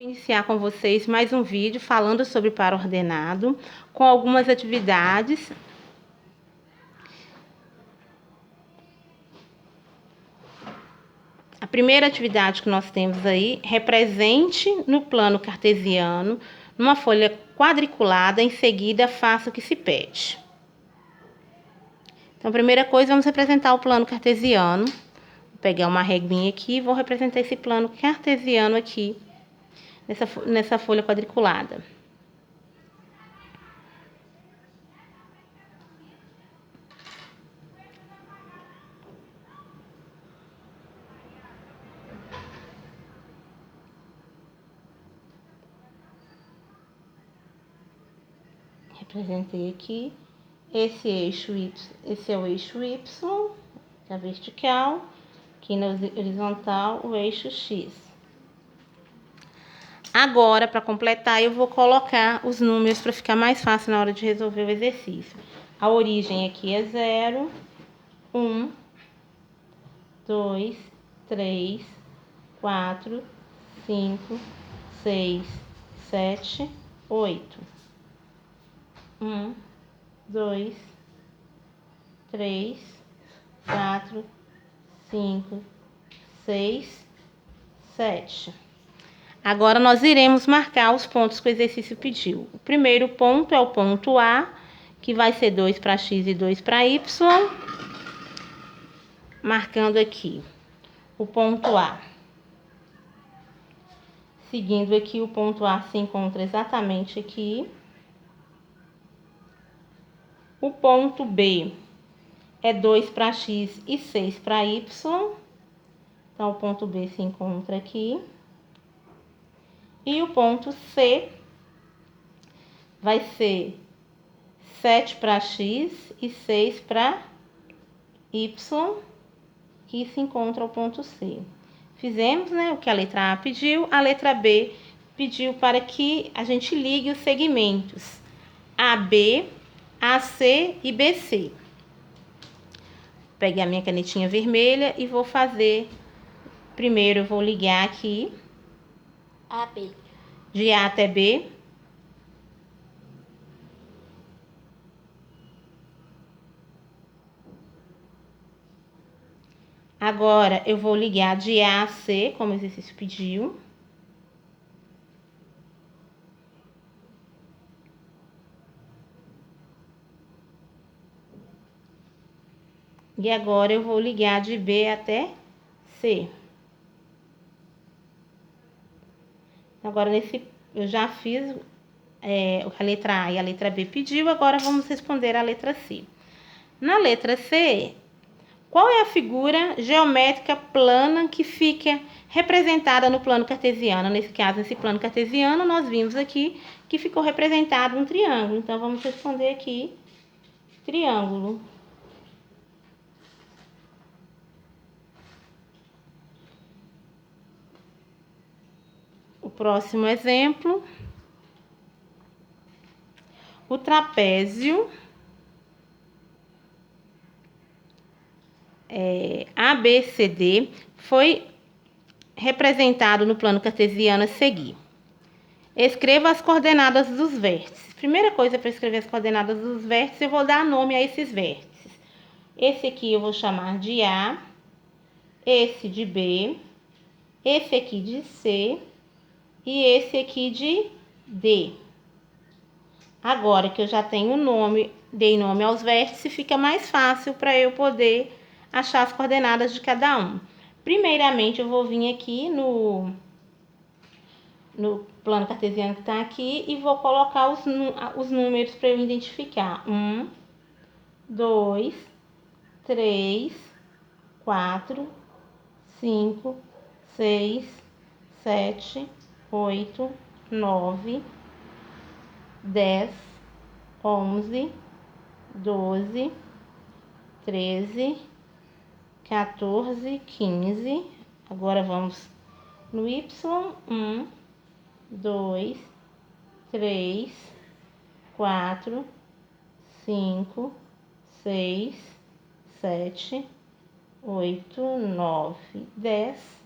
Vou iniciar com vocês mais um vídeo falando sobre par ordenado, com algumas atividades. A primeira atividade que nós temos aí, represente no plano cartesiano, numa folha quadriculada, em seguida faça o que se pede. Então, a primeira coisa, vamos representar o plano cartesiano. Vou pegar uma reguinha aqui e vou representar esse plano cartesiano aqui, nessa folha quadriculada. Representei aqui. Esse eixo Y, esse é o eixo Y, que é a vertical, aqui na horizontal o eixo X. Agora, para completar, eu vou colocar os números para ficar mais fácil na hora de resolver o exercício. A origem aqui é 0, 1, 2, 3, 4, 5, 6, 7, 8. 1, 2, 3, 4, 5, 6, 7. Agora, nós iremos marcar os pontos que o exercício pediu. O primeiro ponto é o ponto A, que vai ser 2 para X e 2 para Y. Marcando aqui o ponto A. Seguindo aqui, o ponto A se encontra exatamente aqui. O ponto B é 2 para X e 6 para Y. Então, o ponto B se encontra aqui. E o ponto C vai ser 7 para X e 6 para Y, que se encontra o ponto C. Fizemos, né, o que a letra A pediu. A letra B pediu para que a gente ligue os segmentos AB, AC e BC. Peguei a minha canetinha vermelha e vou fazer. Primeiro eu vou ligar aqui. AB. De A até B. Agora eu vou ligar de A a C, como o exercício pediu. E agora eu vou ligar de B até C. Agora, eu já fiz a letra A e a letra B pediu, agora vamos responder a letra C. Na letra C, qual é a figura geométrica plana que fica representada no plano cartesiano? Nesse caso, nesse plano cartesiano, nós vimos aqui que ficou representado um triângulo. Então, vamos responder aqui, triângulo. O próximo exemplo. O trapézio ABCD foi representado no plano cartesiano a seguir. Escreva as coordenadas dos vértices. Primeira coisa, para escrever as coordenadas dos vértices, eu vou dar nome a esses vértices. Esse aqui eu vou chamar de A, esse de B, esse aqui de C e esse aqui de D. Agora que eu já tenho o nome, dei nome aos vértices, fica mais fácil para eu poder achar as coordenadas de cada um. Primeiramente, eu vou vir aqui no plano cartesiano que está aqui e vou colocar os números para eu identificar. 1, 2, 3, 4, 5, 6, 7, 8, 9, 10, 11, 12, 13, 14, 15. Agora vamos no Y. 1, 2, 3, 4, 5, 6, 7, 8, 9, 10.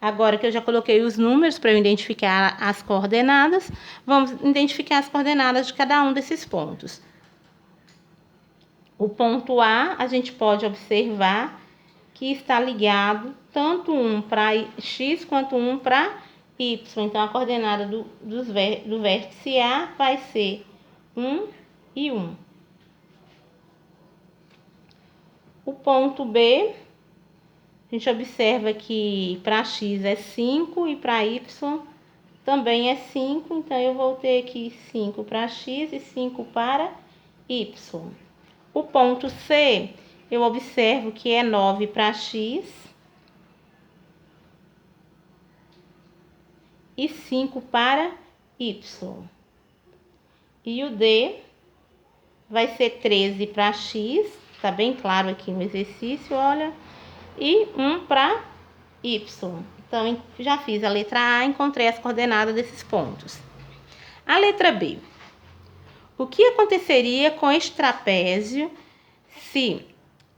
Agora que eu já coloquei os números para eu identificar as coordenadas, vamos identificar as coordenadas de cada um desses pontos. O ponto A gente pode observar que está ligado tanto um para X quanto um para Y. Então, a coordenada do vértice A vai ser 1 e 1. O ponto B, a gente observa que para X é 5 e para Y também é 5. Então, eu vou ter aqui 5 para X e 5 para Y. O ponto C, eu observo que é 9 para X e 5 para Y. E o D vai ser 13 para X, tá bem claro aqui no exercício, olha, e 1 para Y. Então, já fiz a letra A, encontrei as coordenadas desses pontos. A letra B. O que aconteceria com este trapézio se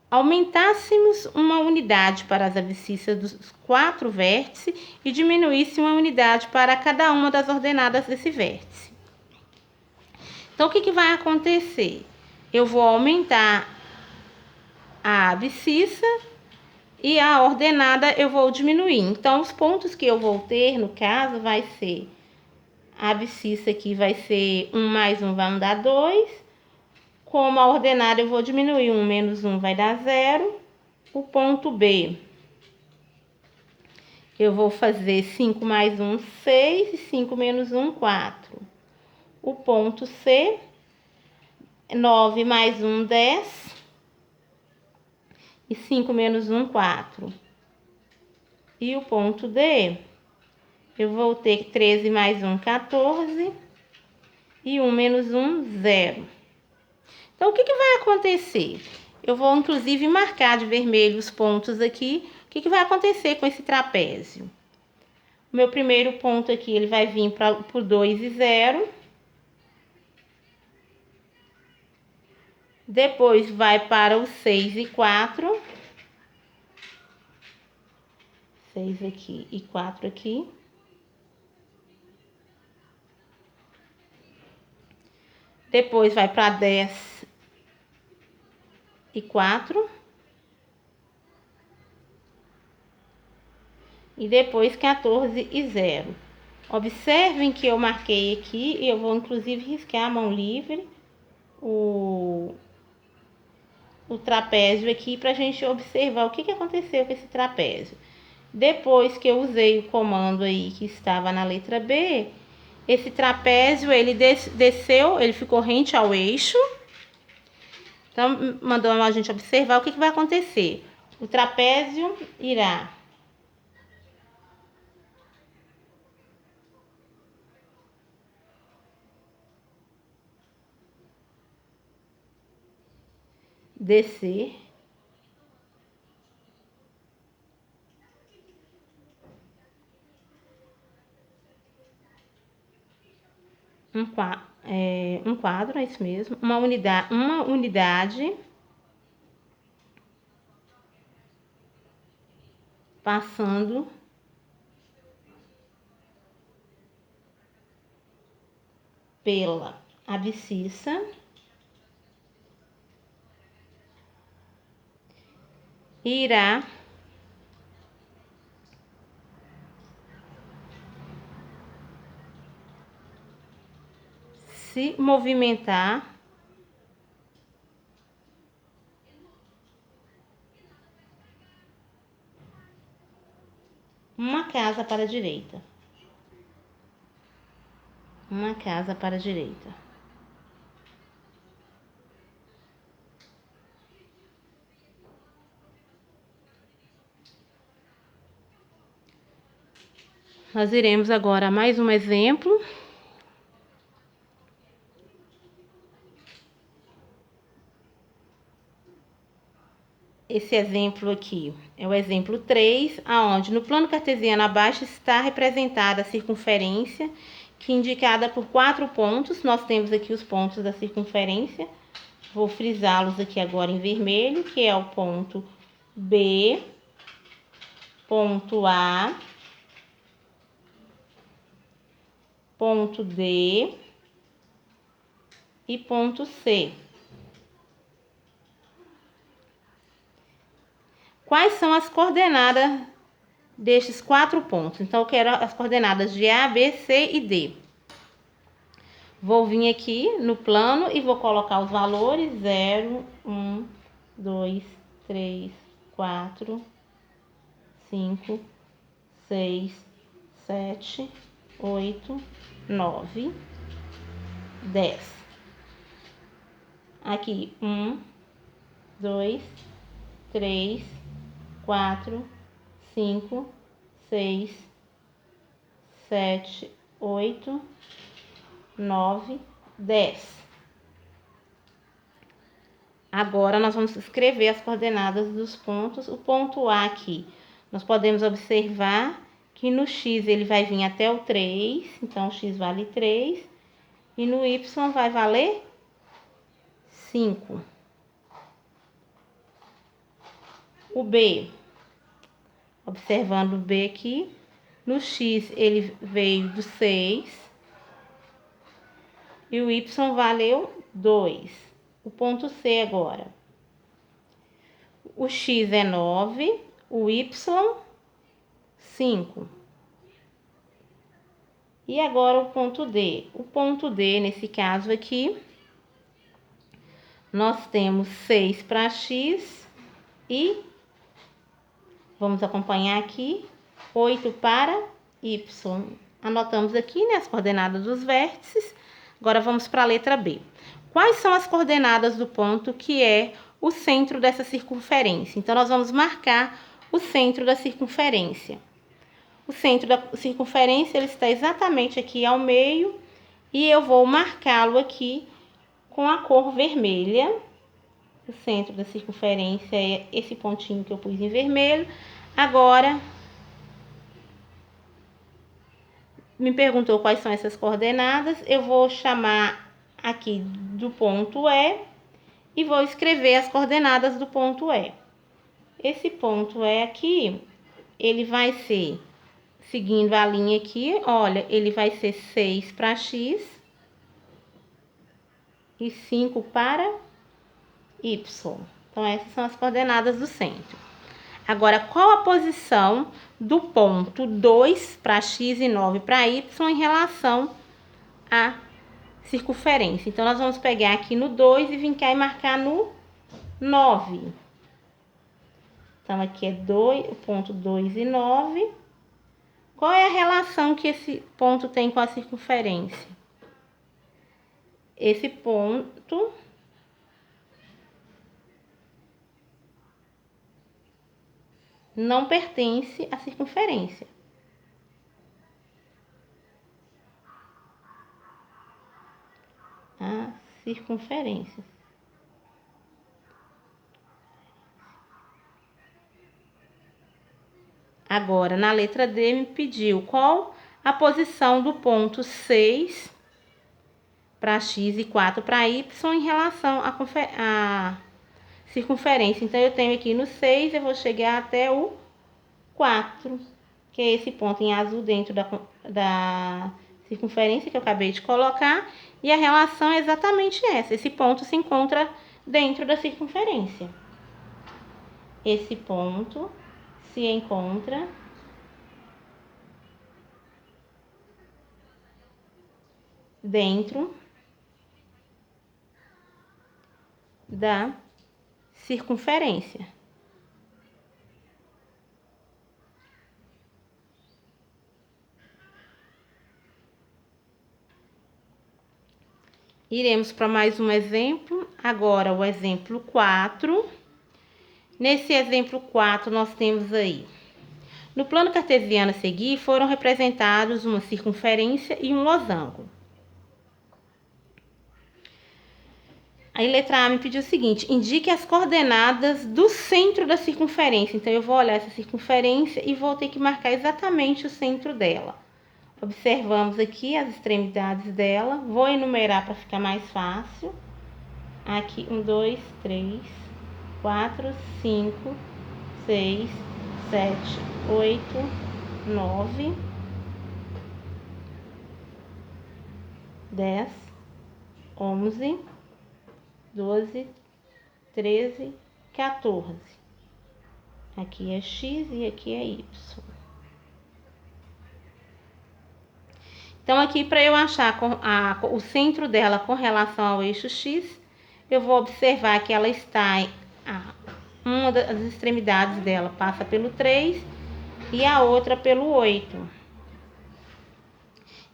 aumentássemos uma unidade para as abscissas dos 4 vértices e diminuísse uma unidade para cada uma das ordenadas desse vértice? Então, o que vai acontecer? Eu vou aumentar a abscissa e a ordenada eu vou diminuir. Então, os pontos que eu vou ter, no caso, vai ser a abscissa aqui vai ser 1 mais 1 vai dar 2. Como a ordenada eu vou diminuir, 1 menos 1 vai dar 0. O ponto B, eu vou fazer 5 mais 1, 6, e 5 menos 1, 4. O ponto C, 9 mais 1, 10, e 5 menos 1, 4. E o ponto D, eu vou ter 13 mais 1, 14, e 1 menos 1, 0. Então, o que vai acontecer? Eu vou, inclusive, marcar de vermelho os pontos aqui. O que vai acontecer com esse trapézio? O meu primeiro ponto aqui, ele vai vir para o 2 e 0. Depois, vai para o 6 e 4. 6 aqui e 4 aqui. Depois, vai para 10 e 4. E depois 14 e 0. Observem que eu marquei aqui e eu vou inclusive riscar a mão livre o trapézio aqui para a gente observar o que aconteceu com esse trapézio. Depois que eu usei o comando aí que estava na letra B, esse trapézio ele desceu, ele ficou rente ao eixo. Então, mandou a gente observar o que vai acontecer. O trapézio irá descer um quadro, é isso mesmo, uma unidade passando pela abscissa e irá se movimentar uma casa para a direita. Uma casa para a direita. Nós iremos agora a mais um exemplo. Esse exemplo aqui é o exemplo 3, aonde no plano cartesiano abaixo está representada a circunferência, que é indicada por 4 pontos. Nós temos aqui os pontos da circunferência. Vou frisá-los aqui agora em vermelho, que é o ponto B, ponto A, ponto D e ponto C. Quais são as coordenadas destes 4 pontos? Então, eu quero as coordenadas de A, B, C e D. Vou vir aqui no plano e vou colocar os valores 0, 1, 2, 3, 4, 5, 6, 7, 8, 9, 10. Aqui, 1, 2, 3, 4, 5, 6, 7, 8, 9, 10. Agora, nós vamos escrever as coordenadas dos pontos. O ponto A aqui, nós podemos observar que no X ele vai vir até o 3, então o X vale 3, e no Y vai valer 5. O B, observando o B aqui, no X ele veio do 6 e o Y valeu 2. O ponto C agora. O X é 9, o Y 5. E agora o ponto D. O ponto D, nesse caso aqui, nós temos 6 para X e, vamos acompanhar aqui, 8 para Y. Anotamos aqui, né, as coordenadas dos vértices. Agora vamos para a letra B. Quais são as coordenadas do ponto que é o centro dessa circunferência? Então, nós vamos marcar o centro da circunferência. O centro da circunferência ele está exatamente aqui ao meio e eu vou marcá-lo aqui com a cor vermelha. O centro da circunferência é esse pontinho que eu pus em vermelho. Agora, me perguntou quais são essas coordenadas. Eu vou chamar aqui do ponto E vou escrever as coordenadas do ponto E. Esse ponto E aqui, ele vai ser, seguindo a linha aqui, olha, ele vai ser 6 para X e 5 para Y. Então, essas são as coordenadas do centro. Agora, qual a posição do ponto 2 para X e 9 para Y em relação à circunferência? Então, nós vamos pegar aqui no 2 e vir cá e marcar no 9. Então, aqui é o ponto 2 e 9. Qual é a relação que esse ponto tem com a circunferência? Esse ponto não pertence à circunferência. A circunferência. Agora, na letra D, me pediu qual a posição do ponto 6 para X e 4 para Y em relação à circunferência. Então, eu tenho aqui no 6, eu vou chegar até o 4, que é esse ponto em azul dentro da circunferência que eu acabei de colocar. E a relação é exatamente essa. Esse ponto se encontra dentro da circunferência. Esse ponto se encontra dentro da circunferência. Iremos para mais um exemplo. Agora, o exemplo 4. Nesse exemplo 4, nós temos aí, no plano cartesiano a seguir, foram representados uma circunferência e um losango. Aí, letra A me pediu o seguinte: indique as coordenadas do centro da circunferência. Então, eu vou olhar essa circunferência e vou ter que marcar exatamente o centro dela. Observamos aqui as extremidades dela. Vou enumerar para ficar mais fácil. Aqui, 1, 2, 3, 4, 5, 6, 7, 8, 9, 10, 11, 12, 13, 14. Aqui é x e aqui é y. Então, aqui para eu achar o centro dela com relação ao eixo x, eu vou observar que ela está uma das extremidades dela passa pelo 3 e a outra pelo 8.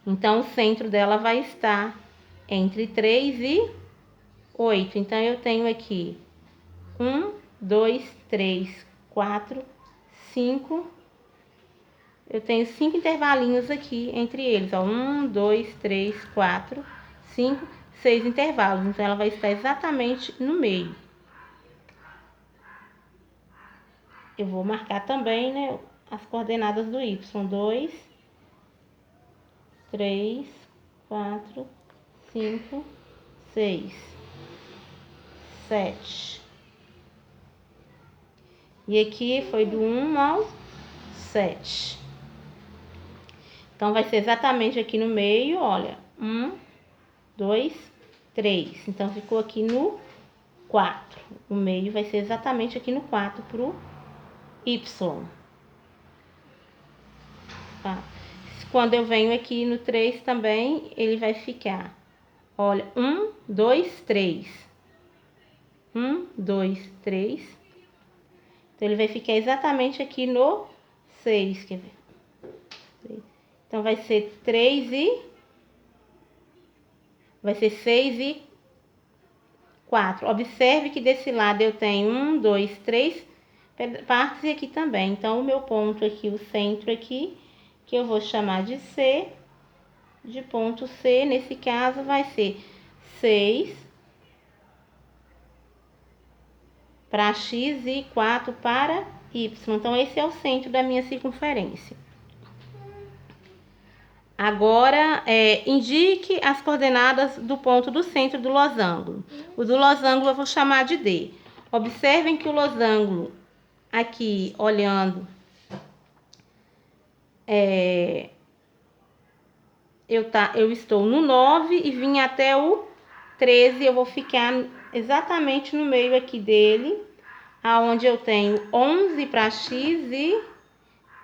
Então, o centro dela vai estar entre 3 e 8. Então, eu tenho aqui 1, 2, 3, 4, 5. Eu tenho 5 intervalinhos aqui entre eles, ó. 1, 2, 3, 4, 5, 6 intervalos. Então, ela vai estar exatamente no meio. Eu vou marcar também, né, as coordenadas do y. 2, 3, 4, 5, 6, 7. E aqui foi do 1 ao 7. Então, vai ser exatamente aqui no meio, olha. 1, 2, 3. Então, ficou aqui no 4. O meio vai ser exatamente aqui no 4 pro y. Tá? Quando eu venho aqui no 3 também, ele vai ficar, olha, 1, 2, 3. 1, 2, 3. Então, ele vai ficar exatamente aqui no 6, quer ver? Então, vai ser 6 e 4. Observe que desse lado eu tenho 1, 2, 3 partes e aqui também. Então, o meu ponto aqui, o centro aqui, que eu vou chamar de C, de ponto C, nesse caso vai ser 6 para x e 4 para y. Então, esse é o centro da minha circunferência. Agora, indique as coordenadas do ponto do centro do losango. O do losango eu vou chamar de D. Observem que o losango, aqui, olhando, eu estou no 9 e vim até o 13. Eu vou ficar exatamente no meio aqui dele, aonde eu tenho 11 para x e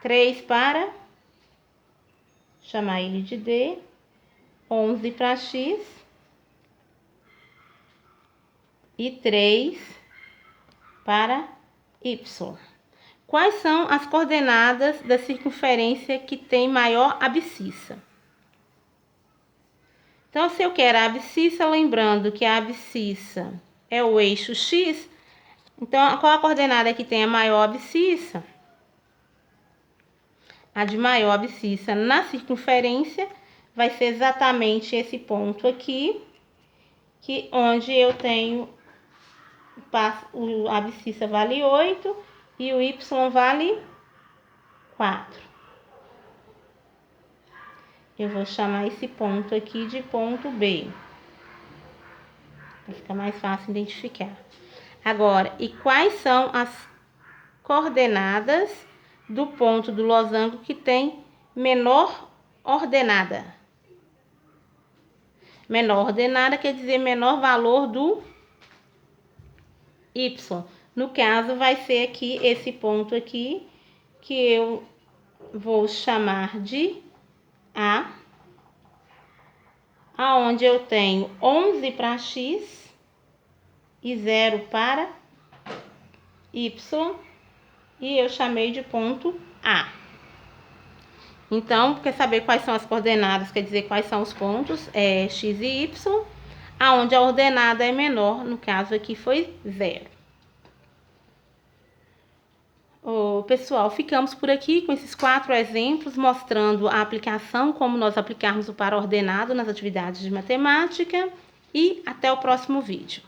3 para... chamar ele de D, 11 para x e 3 para y. Quais são as coordenadas da circunferência que tem maior abscissa? Então, se eu quero a abscissa, lembrando que a abscissa é o eixo x, então, qual a coordenada que tem a maior abscissa? A de maior abscissa na circunferência vai ser exatamente esse ponto aqui, onde eu tenho, a abscissa vale 8 e o y vale 4. Eu vou chamar esse ponto aqui de ponto B, para ficar mais fácil identificar. Agora, e quais são as coordenadas do ponto do losango que tem menor ordenada? Menor ordenada quer dizer menor valor do y. No caso, vai ser aqui esse ponto aqui, que eu vou chamar de A, aonde eu tenho 11 para x e 0 para y, e eu chamei de ponto A. Então, quer saber quais são as coordenadas, quer dizer quais são os pontos, x e y, aonde a ordenada é menor, no caso aqui foi 0. Pessoal, ficamos por aqui com esses 4 exemplos, mostrando a aplicação, como nós aplicarmos o par ordenado nas atividades de matemática, e até o próximo vídeo.